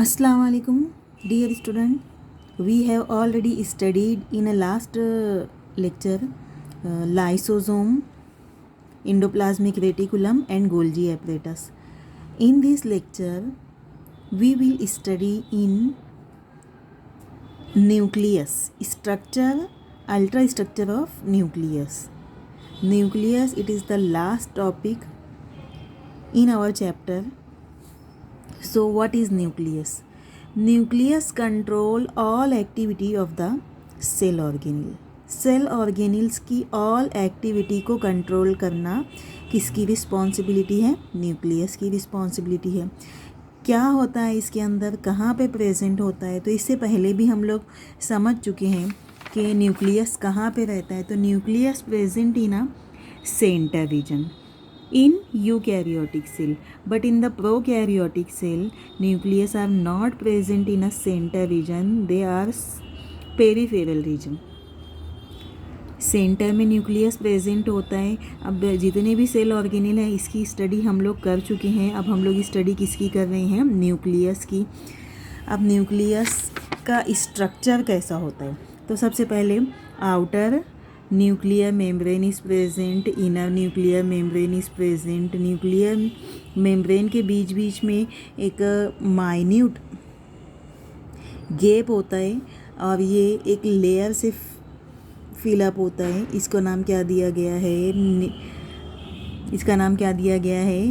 Assalamu alaikum, dear student. We have already studied in a last lecture lysosome, endoplasmic reticulum, and Golgi apparatus. In this lecture, we will study in nucleus structure, ultrastructure of nucleus. Nucleus, it is the last topic in our chapter. So what is nucleus? Nucleus control all activity of the cell organelle. Cell organelles की all activity को control करना किसकी responsibility है? Nucleus की responsibility है. क्या होता है इसके अंदर, कहाँ पे प्रेजेंट होता है? तो इससे पहले भी हम लोग समझ चुके हैं कि न्यूक्लियस कहाँ पे रहता है. तो nucleus present in a centre region in eukaryotic cell, but in the prokaryotic cell nucleus are not present in a center region, they are peripheral region. Centre में न्यूक्लियस प्रेजेंट होता है. अब जितने भी सेल ऑर्गेनिल हैं इसकी study हम लोग कर चुके हैं. अब हम लोग स्टडी किसकी कर रहे हैं? न्यूक्लियस की. अब न्यूक्लियस का स्ट्रक्चर कैसा होता है? तो सबसे पहले outer nuclear membrane is present, inner nuclear membrane is present. Nuclear membrane के बीच बीच में एक माइन्यूट गैप होता है और ये एक लेयर से फिलअप होता है. इसको नाम क्या दिया गया है? इसका नाम क्या दिया गया है?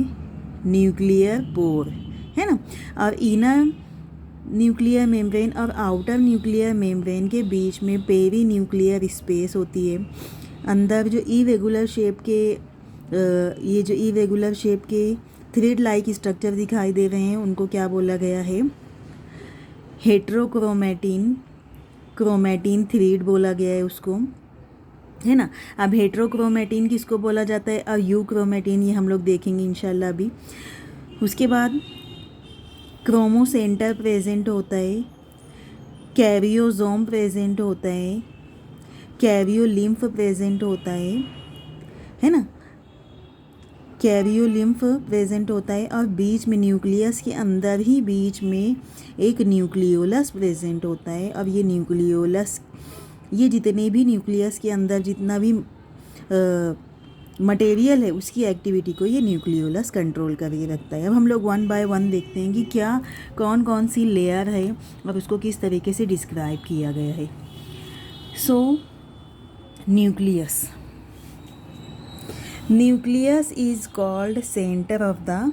न्यूक्लियर पोर, है ना. और इनर न्यूक्लियर मेम्ब्रेन और आउटर न्यूक्लियर मेम्ब्रेन के बीच में पेरी न्यूक्लियर स्पेस होती है. अंदर जो इरेगुलर शेप के ये जो इरेगुलर शेप के थ्रेड लाइक स्ट्रक्चर दिखाई दे रहे हैं उनको क्या बोला गया है? हेट्रोक्रोमैटिन, क्रोमैटिन थ्रेड बोला गया है उसको, है ना. अब हेट्रोक्रोमैटिन किसको बोला जाता है और यूक्रोमैटिन ये हम लोग देखेंगे इंशाल्लाह अभी. उसके बाद क्रोमोसेंटर प्रेजेंट होता है, कैरियोजोम प्रेजेंट होता है, कैरियोलिम्फ प्रेजेंट होता है ना. कैरियोलिम्फ प्रेजेंट होता है और बीच में न्यूक्लियस के अंदर ही बीच में एक न्यूक्लियोलस प्रेजेंट होता है. अब ये न्यूक्लियोलस, ये जितने भी न्यूक्लियस के अंदर जितना भी मटेरियल है उसकी एक्टिविटी को ये न्यूक्लियोलस कंट्रोल करके रखता है. अब हम लोग वन बाय वन देखते हैं कि क्या कौन कौन सी लेयर है और उसको किस तरीके से डिस्क्राइब किया गया है. So nucleus, nucleus is called centre of the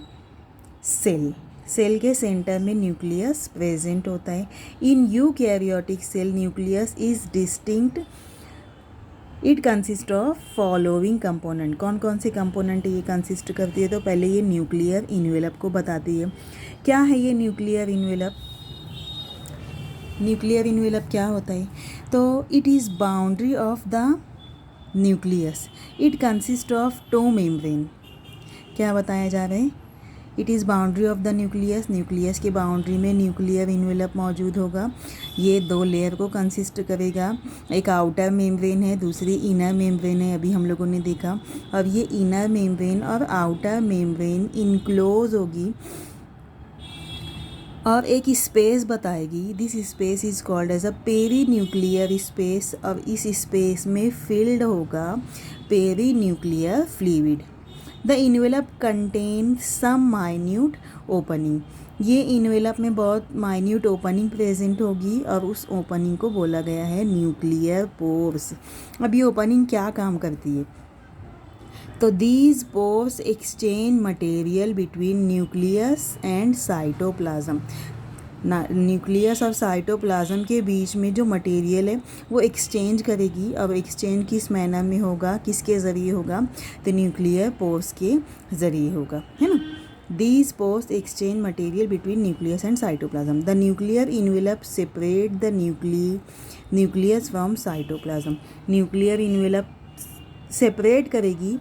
cell. Cell के सेंटर में न्यूक्लियस प्रेजेंट होता है. In eukaryotic cell nucleus is distinct. It consist of following component. कौन कौन से कंपोनेंट ये कंसिस्ट करती है? तो पहले ये न्यूक्लियर इन्वेलप को बताती है. क्या है ये न्यूक्लियर इन्वेलप? न्यूक्लियर इन्वेलप क्या होता है? तो it is boundary of the nucleus. It consist of two membrane. क्या बताया जा रहा है? It is boundary of the nucleus. Nucleus के बाउंड्री में न्यूक्लियर इन्वेलप मौजूद होगा. ये दो लेयर को कंसिस्ट करेगा. एक आउटर मेम्ब्रेन है, दूसरी इनर मेम्ब्रेन है, अभी हम लोगों ने देखा. और ये इनर मेम्ब्रेन और आउटर मेम्ब्रेन इनक्लोज होगी और एक स्पेस बताएगी. This space is called as a perinuclear space. और इस स्पेस में फिल्ड होगा perinuclear fluid. The envelope contain some minute opening. ये इन्वेलप में बहुत माइन्यूट ओपनिंग प्रेजेंट होगी और उस ओपनिंग को बोला गया है न्यूक्लियर पोर्स. अब ये ओपनिंग क्या काम करती है? तो these pores exchange material between nucleus and cytoplasm. Nucleus और साइटोप्लाज्म के बीच में जो मटेरियल है वो एक्सचेंज करेगी. अब एक्सचेंज किस मैनर में होगा, किसके ज़रिए होगा? तो न्यूक्लियर पोर्स के ज़रिए होगा, है ना. These pores exchange material between nucleus and cytoplasm. The nuclear envelope separate the nucleus from cytoplasm. Nuclear envelope separate करेगी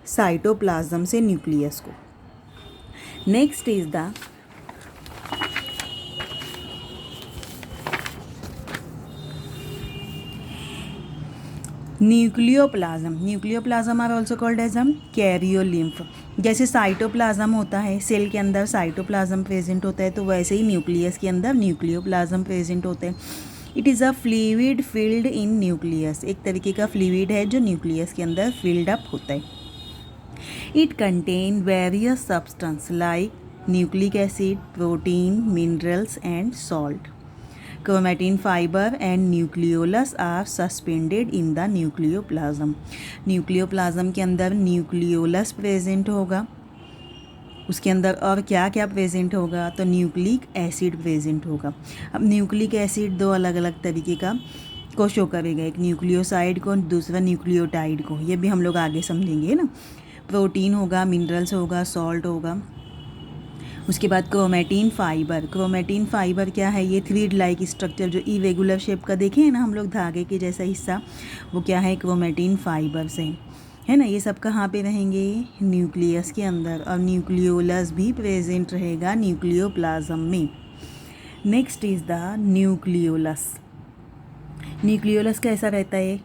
साइटोप्लाज्म से न्यूक्लियस को. Next is the nucleoplasm. Nucleoplasm are also called as a karyolymph. जैसे cytoplasm होता है, cell के अंदर cytoplasm present होता है, तो वैसे ही न्यूक्लियस के अंदर न्यूक्लियोप्लाज्म प्रेजेंट होते हैं। It is a fluid filled in nucleus, एक तरीके का फ्लूइड है जो न्यूक्लियस के अंदर फिल्ड अप होता है। It contain various substance like nucleic acid, protein, minerals and salt. Chromatin fibre and nucleolus are suspended in the nucleoplasm. Nucleoplasm के अंदर न्यूक्लियोलस प्रेजेंट होगा, उसके अंदर और क्या क्या प्रेजेंट होगा, तो न्यूक्लिक एसिड प्रेजेंट होगा। अब न्यूक्लिक एसिड दो अलग अलग तरीके को शो करेगा, एक न्यूक्लियोसाइड को, दूसरा न्यूक्लियोटाइड को, ये भी हम लोग आगे समझेंगे ना। प्रोटीन होगा, मिनरल्स होगा, सॉल्ट होगा। उसके बाद क्रोमेटिन फाइबर। क्रोमेटिन फाइबर क्या है, ये थ्रीड लाइक स्ट्रक्चर जो इरेगुलर शेप का देखे हैं ना हम लोग, धागे के जैसा हिस्सा, वो क्या है, क्रोमेटिन फाइबर से है ना। ये सब कहाँ पे रहेंगे, न्यूक्लियस के अंदर, और न्यूक्लियोलस भी प्रेजेंट रहेगा न्यूक्लियोप्लाज्म में। Next is the nucleolus. Nucleolus कैसा रहता है,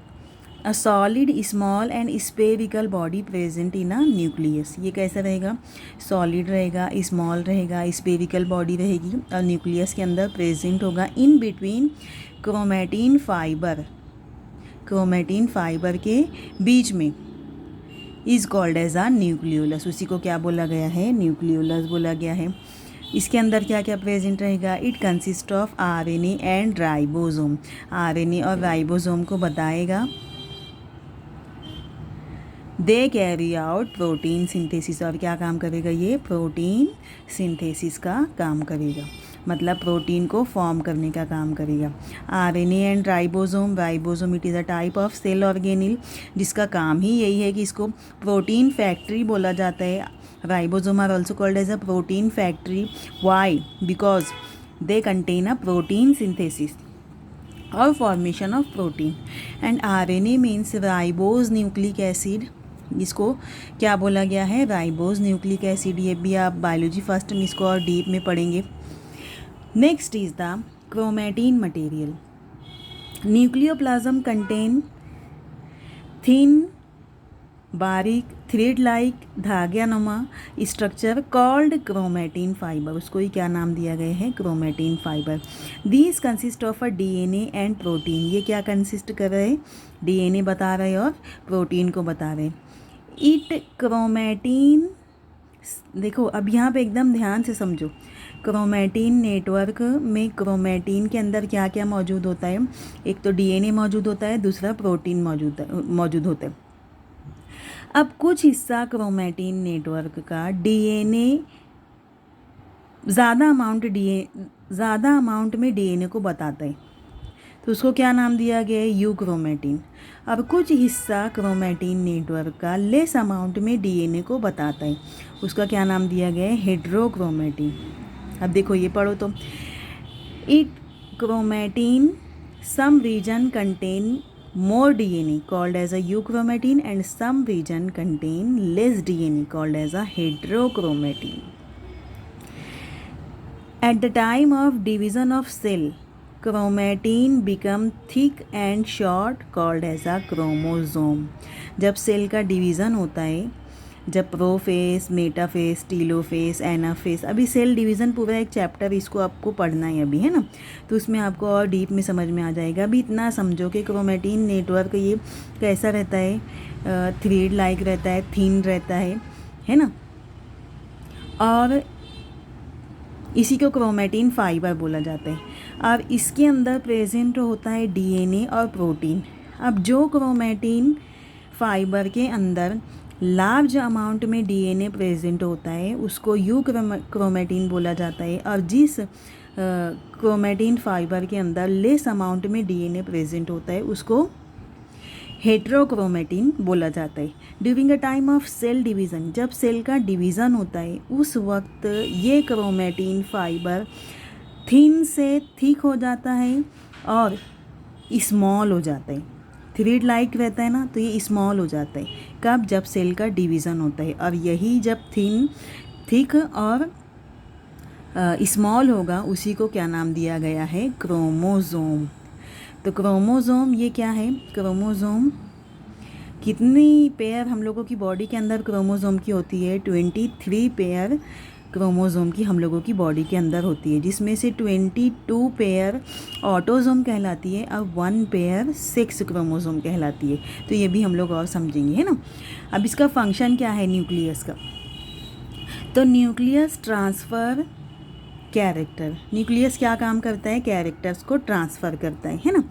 a solid small and spherical body present in a nucleus. ये कैसा रहेगा, सॉलिड रहेगा, स्मॉल रहेगा, स्पेरिकल बॉडी रहेगी, और न्यूक्लियस के अंदर प्रेजेंट होगा in between chromatin fibre. Chromatin fibre के बीच में is called as a nucleolus. उसी को क्या बोला गया है, न्यूक्लियोलस बोला गया है। इसके अंदर क्या क्या प्रेजेंट रहेगा, it consist of RNA and ribosome. RNA और राइबोसोम को बताएगा। They carry out protein synthesis, और क्या काम करेगा, ये प्रोटीन सिंथेसिस का काम करेगा, मतलब प्रोटीन को फॉर्म करने का काम करेगा। RNA and ribosome. Ribosome it is a type of cell organelle, जिसका काम ही यही है कि इसको प्रोटीन फैक्ट्री बोला जाता है। Ribosome are also called as a protein factory. Why, because they contain a protein synthesis और formation of protein. And RNA means ribose nucleic acid, इसको क्या बोला गया है, राइबोज न्यूक्लिक एसिड। ये भी आप बायोलॉजी फर्स्ट में इसको और डीप में पढ़ेंगे। Next is the chromatin material. Nucleoplasm contain thin बारीक थ्रेड लाइक धाग्यानुमा स्ट्रक्चर कॉल्ड क्रोमेटिन फाइबर। उसको ही क्या नाम दिया गया है, chromatin fibre. These consist of a DNA and protein. ये क्या कंसिस्ट कर रहे हैं, डीएनए बता रहे और प्रोटीन को बता रहे। इट क्रोमेटिन, देखो अब यहाँ पे एकदम ध्यान से समझो। क्रोमेटिन नेटवर्क में क्रोमेटिन के अंदर क्या क्या मौजूद होता है, एक तो डीएनए मौजूद होता है, दूसरा प्रोटीन मौजूद होता है। अब कुछ हिस्सा क्रोमेटिन नेटवर्क का डीएनए ज़्यादा अमाउंट में डीएनए को बताता है, तो उसको क्या नाम दिया गया है, यूक्रोमेटिन। अब कुछ हिस्सा क्रोमेटिन नेटवर्क का लेस अमाउंट में डीएनए को बताता है, उसका क्या नाम दिया गया है, हेट्रोक्रोमेटिन। अब देखो ये पढ़ो तो, it chromatin some region contain more DNA called as a euchromatin and some region contain less DNA called as a heterochromatin. At the time of division of cell, chromatin become thick and short called as a chromosome. जब cell का division होता है, जब profess, metaphase, telophase, anaphase, अभी cell division पूरा एक chapter इसको आपको पढ़ना है अभी, है ना, तो उसमें आपको और डीप में समझ में आ जाएगा। अभी इतना समझो कि क्रोमेटिन नेटवर्क ये कैसा रहता है, थ्रेड लाइक रहता है, थिन रहता है ना, और इसी को क्रोमेटिन फाइबर बोला जाता है। और इसके अंदर प्रेजेंट होता है डीएनए और प्रोटीन। अब जो क्रोमेटिन फाइबर के अंदर लार्ज अमाउंट में डीएनए प्रेजेंट होता है उसको यूक्रोमेटिन बोला जाता है, और जिस क्रोमेटिन फाइबर के अंदर लेस अमाउंट में डीएनए प्रेजेंट होता है उसको हेट्रोक्रोमेटिन बोला जाता है। During a time of cell division, जब सेल का डिवीज़न होता है उस वक्त ये क्रोमेटिन फाइबर थिन से थिक हो जाता है और स्मॉल हो जाता है। थ्रेड लाइक रहता है ना, तो ये स्मॉल हो जाता है। कब, जब सेल का डिवीज़न होता है, और यही जब थिक और स्मॉल होगा उसी को क्या नाम दिया गया है, क्रोमोज़ोम। तो क्रोमोज़ोम ये क्या है, क्रोमोज़ोम कितनी पेयर हम लोगों की बॉडी के अंदर क्रोमोसोम की होती है? 23 पेयर क्रोमोसोम की हम लोगों की बॉडी के अंदर होती है, जिसमें से 22 पेयर ऑटोसोम कहलाती है और 1 पेयर सेक्स क्रोमोसोम कहलाती है। तो ये भी हम लोग और समझेंगे, है ना। अब इसका फंक्शन क्या है न्यूक्लियस का? तो न्यूक्लियस ट्रांसफ़र कैरेक्टर, न्यूक्लियस क्या काम करता है? कैरेक्टर्स को ट्रांसफ़र करता है ना।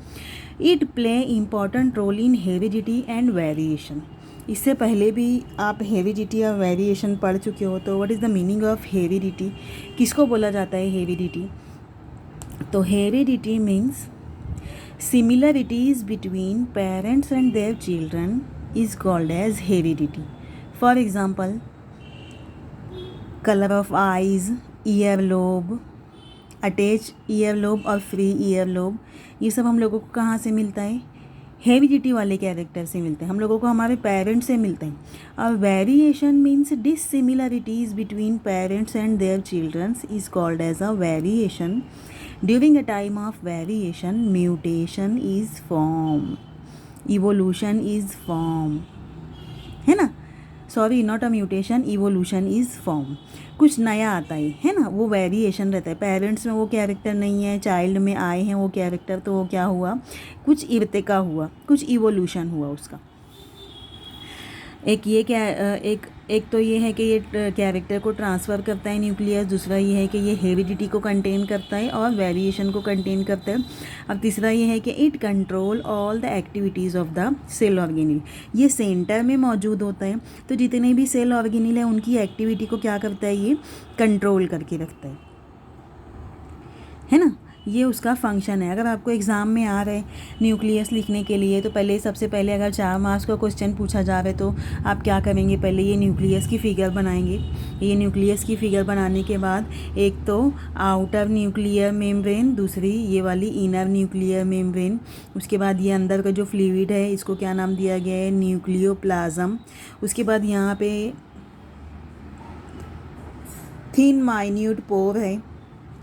It play important role in heredity and variation. इससे पहले भी आप हेरिडिटी और वेरिएशन पढ़ चुके हो, तो what is the meaning of heredity? किसको बोला जाता है हेरिडिटी? तो heredity means similarities between parents and their children is called as heredity. For example, colour of eyes, ear lobe, attach ear lobe और फ्री ईयर लोब, ये सब हम लोगों को कहाँ से मिलता है? हेरिडिटी वाले कैरेक्टर से मिलते हैं हम लोगों को, हमारे पेरेंट्स से मिलते हैं। और variation means dissimilarities between parents and their childrens is called as a variation. During a time of variation mutation is form, evolution is form, है ना। Sorry, not a mutation, evolution is form. कुछ नया आता है ना, वो variation रहता है। पेरेंट्स में वो कैरेक्टर नहीं है, चाइल्ड में आए हैं वो कैरेक्टर, तो वो क्या हुआ? कुछ इर्तिका हुआ, कुछ इवोल्यूशन हुआ उसका। एक ये क्या एक तो ये है कि ये कैरेक्टर को ट्रांसफ़र करता है न्यूक्लियस, दूसरा ये है कि ये हेरिडिटी को कंटेन करता है और वेरिएशन को कंटेन करता है। अब तीसरा ये है कि it control all the activities of the cell organelle. ये सेंटर में मौजूद होता है, तो जितने भी सेल ऑर्गेनिल है उनकी एक्टिविटी को क्या करता है? ये कंट्रोल करके रखता है ना। ये उसका फंक्शन है। अगर आपको एग्ज़ाम में आ रहे न्यूक्लियस लिखने के लिए, तो पहले सबसे पहले अगर 4 मार्क्स का क्वेश्चन पूछा जा रहा है तो आप क्या करेंगे? पहले ये न्यूक्लियस की फ़िगर बनाएंगे। ये न्यूक्लियस की फ़िगर बनाने के बाद एक तो आउटर न्यूक्लियर मेम्ब्रेन, दूसरी ये वाली इनर न्यूक्लियर मेम्ब्रेन, उसके बाद ये अंदर का जो फ्लूइड है इसको क्या नाम दिया गया है? न्यूक्लियोप्लाज्म। उसके बाद यहाँ पे थिन माइन्यूट पोर है,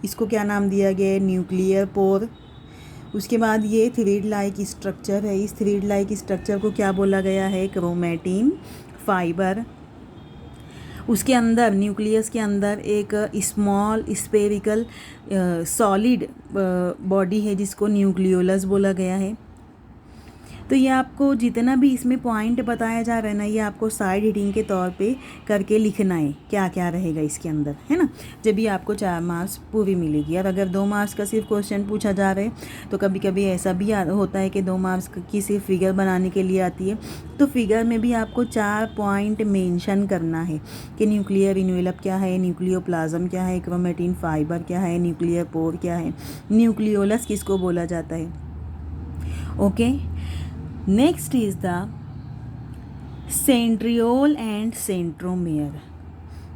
इसको क्या नाम दिया गया है? Nuclear pore. उसके बाद ये थ्रेड लाइक स्ट्रक्चर है, इस थ्रेड लाइक स्ट्रक्चर को क्या बोला गया है? Chromatin fibre. उसके अंदर, न्यूक्लियस के अंदर एक स्मॉल स्फेरिकल सॉलिड बॉडी है जिसको न्यूक्लियोलस बोला गया है। तो ये आपको जितना भी इसमें पॉइंट बताया जा रहा है ना, ये आपको साइड हेडिंग के तौर पे करके लिखना है क्या क्या रहेगा इसके अंदर, है ना। जब भी आपको 4 मार्क्स पूरी मिलेगी। और अगर 2 मार्क्स का सिर्फ क्वेश्चन पूछा जा रहा है तो कभी कभी ऐसा भी होता है कि 2 मार्क्स की सिर्फ फिगर बनाने के लिए आती है, तो फिगर में भी आपको 4 पॉइंट मेंशन करना है कि न्यूक्लियर इन्वेलप क्या है, न्यूक्लियोप्लाज्म क्या है, क्रोमैटिन फाइबर क्या है, न्यूक्लियर पोर क्या है, न्यूक्लियोलस किसको बोला जाता है। Okay, next is the centriole and centromere.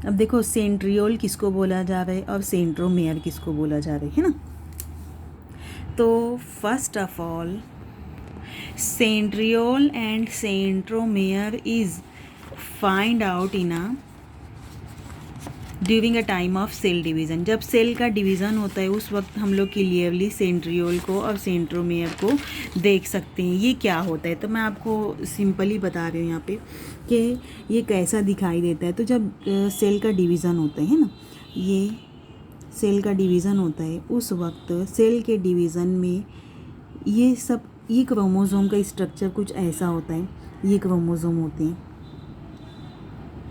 अब देखो, सेंट्रियोल किसको बोला जा रहा है और सेंट्रोमेयर किसको बोला जा रहा है ना। तो first of all, centriole and centromere is find out in a during a time of cell division. जब सेल का डिवीज़न होता है उस वक्त हम लोग क्लियरली सेंट्रियोल को और सेंट्रोमेयर को देख सकते हैं। ये क्या होता है? तो मैं आपको सिंपली बता रही हूँ यहाँ पे कि ये कैसा दिखाई देता है। तो जब सेल का डिवीज़न होता है ना, ये सेल का डिवीज़न होता है, उस वक्त सेल के डिवीज़न में ये क्रोमोसोम का स्ट्रक्चर कुछ ऐसा होता है। ये क्रोमोसोम होते हैं,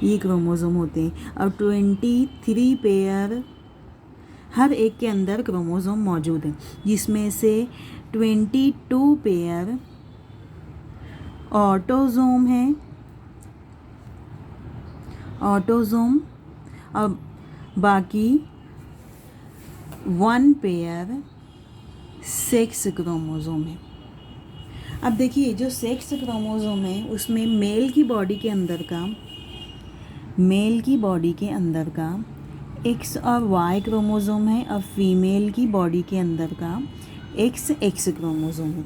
ये क्रोमोसोम होते हैं और 23 पेयर हर एक के अंदर क्रोमोसोम मौजूद है, जिसमें से 22 पेयर ऑटोसोम है, ऑटोसोम, और बाकी 1 पेयर सेक्स क्रोमोसोम है। अब देखिए, जो सेक्स क्रोमोसोम है उसमें मेल की बॉडी के अंदर का एक्स और वाई क्रोमोसोम है और फीमेल की बॉडी के अंदर का एक्स क्रोमोसोम है।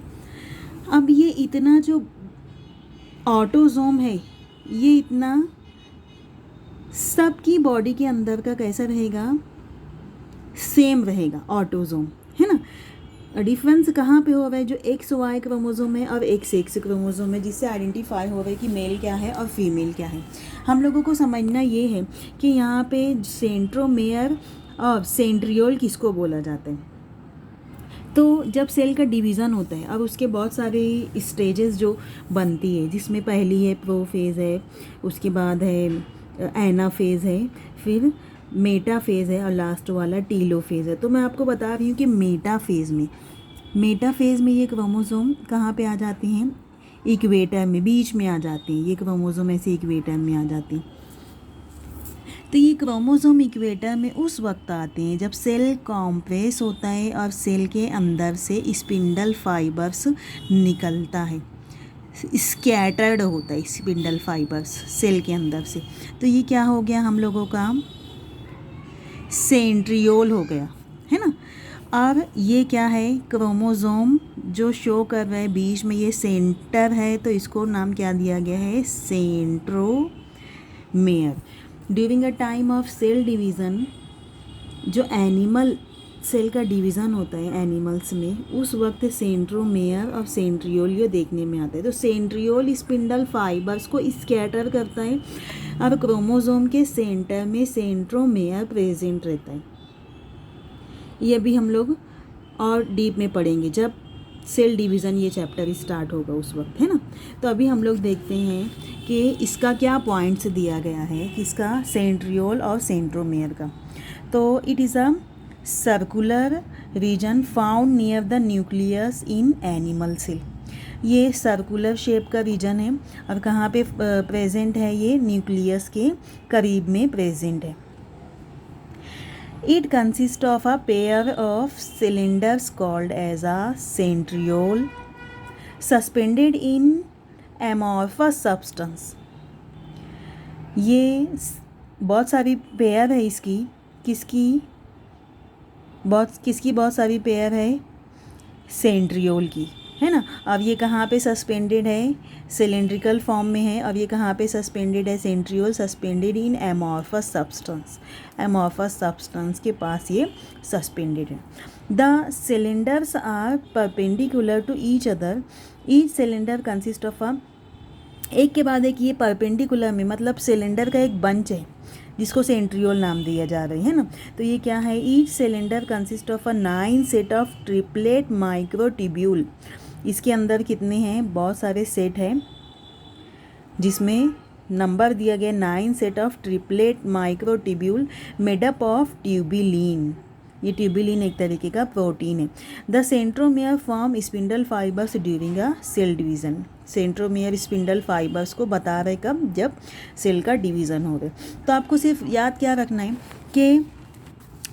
अब ये इतना जो ऑटोसोम है, ये इतना सबकी बॉडी के अंदर का कैसा रहेगा? सेम रहेगा ऑटोसोम, है ना। डिफरेंस कहाँ पे हो रहा है, जो एक्स वाई क्रोमोसोम है और एक्स एक्स क्रोमोसोम है, जिससे आइडेंटिफाई हो रहा है कि मेल क्या है और फीमेल क्या है। हम लोगों को समझना ये है कि यहाँ पे सेंट्रोमेयर और सेंट्रियोल किसको बोला जाता है। तो जब सेल का डिवीज़न होता है, अब उसके बहुत सारे स्टेजेस जो बनती है, जिसमें पहली है प्रोफेज़ है, उसके बाद है एनाफेज़ है, फिर मेटाफेज़ है और लास्ट वाला टीलोफेज़ है। तो मैं आपको बता रही हूँ कि मेटाफेज़ में ये क्रोमोसोम कहाँ पे आ जाते हैं, इक्वेटर में, बीच में आ जाते हैं। ये क्रोमोसोम ऐसे इक्वेटर में आ जाते हैं। तो ये क्रोमोसोम इक्वेटर में उस वक्त आते हैं जब सेल कॉम्प्रेस होता है और सेल के अंदर से स्पिंडल फाइबर्स निकलता है, स्कैटर्ड होता है स्पिंडल फाइबर्स सेल के अंदर से। तो ये क्या हो गया हम लोगों का, सेंट्रियोल हो गया, है ना। और ये क्या है, क्रोमोसोम जो शो कर रहा है बीच में, ये सेंटर है, तो इसको नाम क्या दिया गया है, centromere. During a time of cell division, जो एनिमल सेल का डिवीज़न होता है एनिमल्स में, उस वक्त सेंट्रोमेयर और सेंट्रियोल ये देखने में आता है। तो सेंट्रियोल स्पिंडल फाइबर्स को स्कैटर करता है और क्रोमोसोम के सेंटर में सेंट्रोमेयर प्रेजेंट रहता है। ये भी हम लोग और डीप में पढ़ेंगे जब सेल डिवीज़न ये चैप्टर स्टार्ट होगा उस वक्त, है ना। तो अभी हम लोग देखते हैं कि इसका क्या पॉइंट्स दिया गया है, किसका, सेंट्रियोल और सेंट्रोमेयर का। तो it is a circular region found near the nucleus in animal cell. ये सर्कुलर शेप का रीजन है और कहाँ पे प्रेजेंट है, ये न्यूक्लियस के करीब में प्रेजेंट है। It consists of a pair of cylinders called as a centriole suspended in amorphous substance. ये बहुत सारी पेयर है इसकी, किसकी बहुत सारी पेयर है, सेंट्रियोल की, है ना। अब ये कहाँ पे सस्पेंडेड है, सिलेंड्रिकल फॉर्म में है। अब ये कहाँ पे सस्पेंडेड है, centriole suspended in amorphous substance, amorphous substance के पास ये सस्पेंडेड है। The cylinders are perpendicular to each other, each cylinder consist of a, एक के बाद एक ये परपेंडिकुलर में, मतलब सिलेंडर का एक बंच है जिसको सेंट्रियोल नाम दिया जा रहा है ना। तो ये क्या है, each cylinder consist of a 9 set of triplet microtubule. इसके अंदर कितने हैं, बहुत सारे सेट हैं जिसमें नंबर दिया गया 9 set of triplet microtubule made up of tubulin. ये ट्यूबिलिन एक तरीके का प्रोटीन है। The centromere form spindle fibres during a cell division. Centromere spindle fibres को बता रहे कब, जब सेल का डिवीज़न हो रहे। तो आपको सिर्फ याद क्या रखना है कि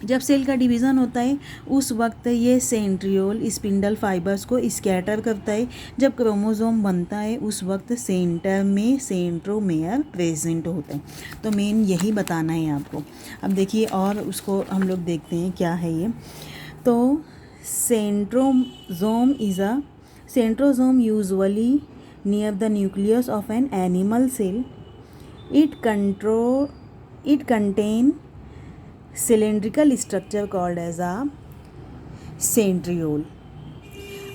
जब सेल का डिवीज़न होता है उस वक्त ये सेंट्रियोल स्पिंडल फाइबर्स को स्कैटर करता है। जब क्रोमोसोम बनता है उस वक्त सेंटर में सेंट्रोमेयर प्रेजेंट होता है। तो मेन यही बताना है आपको। अब देखिए और उसको हम लोग देखते हैं क्या है ये। तो centrosome usually near the nucleus of an animal cell. It contain cylindrical structure called as a centriole.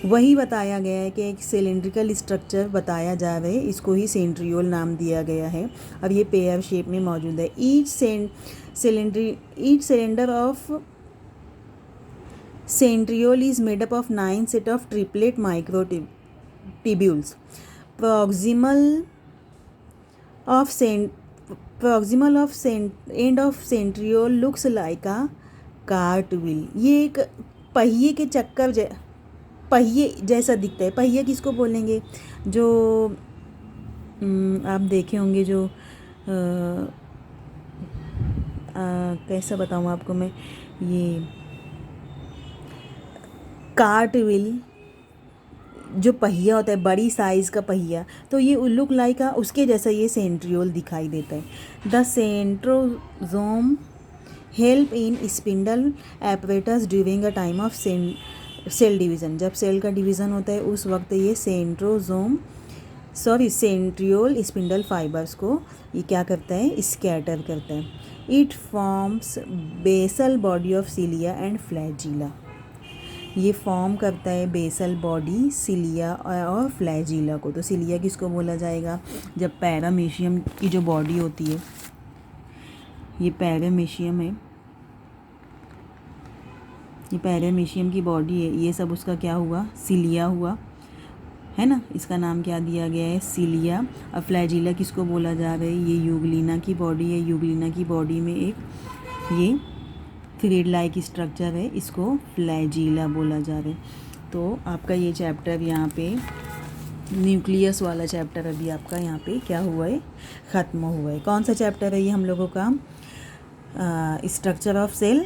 वही बताया गया है कि एक सिलेंड्रिकल स्ट्रक्चर बताया जा रहा है, इसको ही सेंट्रियोल नाम दिया गया है। अब ये पेयर शेप में मौजूद है। Each cylinder of centriole is made up of 9 set of triplet microtubules. Proximal of end of centriole looks like a cartwheel। ये एक पहिए के चक्कर पहिए जैसा दिखता है। पहिया किसको बोलेंगे, जो आप देखे होंगे, जो कैसा बताऊँ आपको मैं, ये कार्टव्हील जो पहिया होता है, बड़ी साइज़ का पहिया, तो ये लुक लाइक उसके जैसा ये सेंट्रियोल दिखाई देता है। The centrosome help in spindle apparatus during a time of cell division. जब सेल का डिवीज़न होता है उस वक्त ये सेंट्रियोल स्पिंडल फाइबर्स को ये क्या करता है, स्कैटर करता है। It forms basal body of cilia and flagella. ये फॉर्म करता है बेसल बॉडी, सिलिया और फ्लैजिला को। तो सिलिया किसको बोला जाएगा? जब पैरामीशियम की जो बॉडी होती है, ये पैरामीशियम है, ये पैरामीशियम की बॉडी है, ये सब उसका क्या हुआ? सिलिया हुआ, है ना। इसका नाम क्या दिया गया है? सिलिया। और फ्लैजिला किसको बोला जा रहा है? ये यूग्लिना की बॉडी है। यूग्लिना की बॉडी में एक ये थ्रेड लाइक स्ट्रक्चर है, इसको फ्लैजिला बोला जा रहा है। तो आपका ये चैप्टर यहाँ पे न्यूक्लियस वाला चैप्टर अभी आपका यहाँ पे क्या हुआ है? ख़त्म हुआ है। कौन सा चैप्टर है ये हम लोगों का? Structure of cell,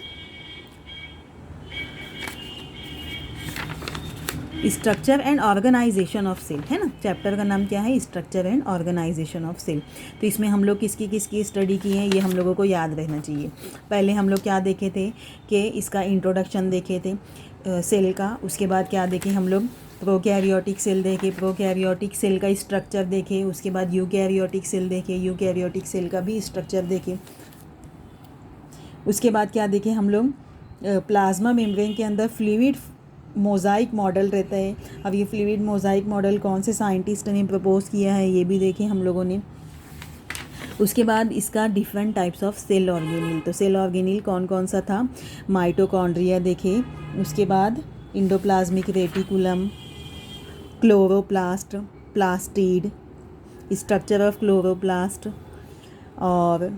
structure and organisation of cell, है ना। चैप्टर का नाम क्या है? Structure and organisation of cell. तो इसमें हम लोग किसकी किसकी स्टडी की है, ये हम लोगों को याद रहना चाहिए। पहले हम लोग क्या देखे थे कि इसका इंट्रोडक्शन देखे थे सेल का। उसके बाद क्या देखे हम लोग? प्रोकैरियोटिक सेल देखे, प्रोकैरियोटिक सेल का स्ट्रक्चर देखे। उसके बाद यूकैरियोटिक सेल देखे, यूकैरियोटिक सेल का भी स्ट्रक्चर देखे। उसके बाद क्या देखे हम लोग? प्लाज्मा मेम्ब्रेन के अंदर फ्लूइड मोज़ाइक मॉडल रहता है। अब ये फ्लूइड मोज़ाइक मॉडल कौन से साइंटिस्ट ने प्रपोज किया है, ये भी देखें हम लोगों ने। उसके बाद इसका डिफरेंट टाइप्स ऑफ सेल ऑर्गेनील। तो सेल ऑर्गेनील कौन कौन सा था? माइटोकॉन्ड्रिया देखे, उसके बाद endoplasmic reticulum, chloroplast, plastid, structure of chloroplast और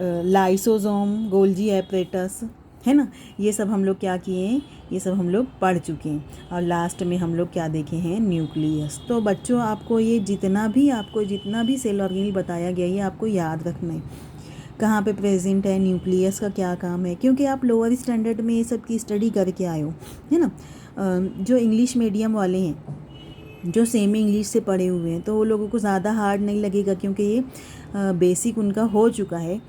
लाइसोसोम, गोल्जी एपरेटस, है ना। ये सब हम लोग क्या किए हैं? ये सब हम लोग पढ़ चुके हैं। और लास्ट में हम लोग क्या देखे हैं? न्यूक्लियस। तो बच्चों आपको ये जितना भी सेल ऑर्गेनील बताया गया, ये आपको याद रखना है। कहाँ पे प्रेजेंट है, न्यूक्लियस का क्या काम है, क्योंकि आप लोअर स्टैंडर्ड में ये सब की स्टडी करके आए हो, है ना। जो इंग्लिश मीडियम वाले हैं, जो सेमी इंग्लिश से पढ़े हुए हैं, तो वो लोगों को ज़्यादा हार्ड नहीं लगेगा, क्योंकि ये बेसिक उनका हो चुका है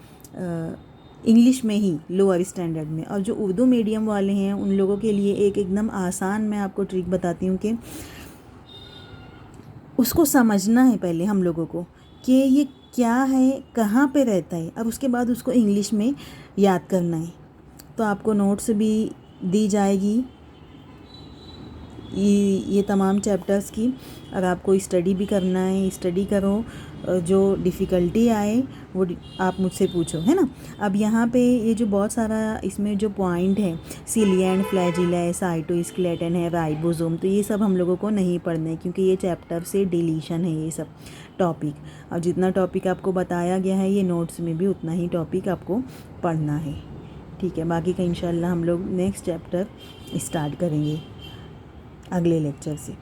इंग्लिश में ही लोअर स्टैंडर्ड में। और जो उर्दू मीडियम वाले हैं उन लोगों के लिए एक एकदम आसान मैं आपको ट्रिक बताती हूँ कि उसको समझना है पहले हम लोगों को कि ये क्या है, कहाँ पे रहता है, और उसके बाद उसको इंग्लिश में याद करना है। तो आपको नोट्स भी दी जाएगी ये तमाम चैप्टर्स की, और आपको स्टडी भी करना है। स्टडी करो, जो डिफ़िकल्टी आए वो आप मुझसे पूछो, है ना। अब यहाँ पे ये जो बहुत सारा इसमें जो पॉइंट है, सिलिया एंड फ्लैजिला है, साइटोस्केलेटन है, राइबोसोम, तो ये सब हम लोगों को नहीं पढ़ना है, क्योंकि ये चैप्टर से डिलीशन है ये सब टॉपिक। और जितना टॉपिक आपको बताया गया है ये नोट्स में भी उतना ही टॉपिक आपको पढ़ना है, ठीक है। बाकी का इंशाल्लाह हम लोग नेक्स्ट चैप्टर स्टार्ट करेंगे अगले लेक्चर से।